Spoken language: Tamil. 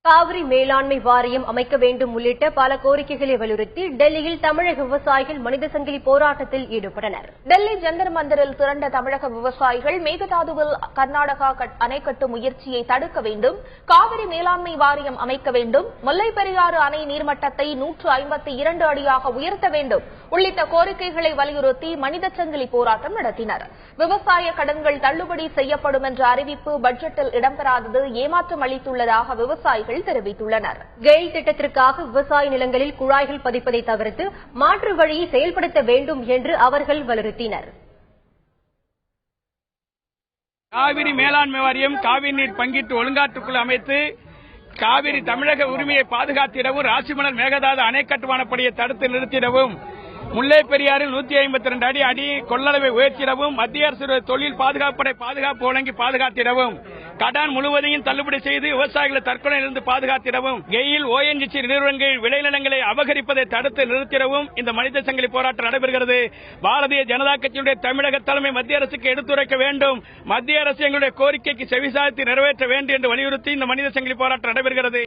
காவிரி மேலாண்மை வாரியம் அமைக்க வேண்டும் உள்ளிட்ட பல கோரிக்கைகளை வலியுறுத்தி டெல்லியில் தமிழக விவசாயிகள் மனித சங்கிலி போராட்டத்தில் ஈடுபட்டனர். டெல்லி ஜந்தர் மந்தரில் திரண்ட தமிழக விவசாயிகள் மேகதாதுவில் கர்நாடகா அணை கட்டும் முயற்சியை தடுக்க வேண்டும், காவிரி மேலாண்மை வாரியம் அமைக்க வேண்டும், முல்லைப் பெரியாறு அணை நீர்மட்டத்தை 152 அடியாக உயர்த்த வேண்டும் உள்ளிட்ட கோரிக்கைகளை வலியுறுத்தி மனித சங்கிலி போராட்டம் நடத்தினர். விவசாய கடன்கள் தள்ளுபடி செய்யப்படும் என்ற அறிவிப்பு பட்ஜெட்டில் இடம்பெறாதது ஏமாற்றம் அளித்துள்ளதாக விவசாயிகள் தெரிவித்துள்ளனர். கெயில் திட்டத்திற்காக விவசாய நிலங்களில் குழாய்கள் பதிப்பதை தவிர்த்து மாற்று வழியை செயல்படுத்த வேண்டும் என்று அவர்கள் வலியுறுத்தினர். காவிரி மேலாண்மை வாரியம் காவிரி நீர் பங்கீட்டு ஒழுங்காற்றுக்குழு அமைத்து காவிரி தமிழக உரிமையை பாதுகாத்திடவும், ராசிமணல் மேகதாது அணை கட்டுமானப்படியை தடுத்து நிறுத்திடவும், முல்லைப் பெரியாறில் 152 அடி கொள்ளளவை உயர்த்திடவும், மத்திய அரசு தொழில் பாதுகாப்பு பாதுகாப்பு வழங்கி பாதுகாத்திடவும், கடன் முழுவதையும் தள்ளுபடி செய்து விவசாயிகளை தற்கொலையிலிருந்து பாதுகாத்திடவும், கெயில் ONGC நிறுவனங்கள் விளைநிலங்களை அபகரிப்பதை தடுத்து நிறுத்திடவும் இந்த மனித சங்கிலி போராட்டம் நடைபெறுகிறது. பாரதிய ஜனதா கட்சியுடைய தமிழக தலைமை மத்திய அரசுக்கு எடுத்துரைக்க வேண்டும், மத்திய அரசு எங்களுடைய கோரிக்கைக்கு செவிசாய்த்து நிறைவேற்ற வேண்டும் என்று வலியுறுத்தி இந்த மனித சங்கிலி போராட்டம் நடைபெறுகிறது.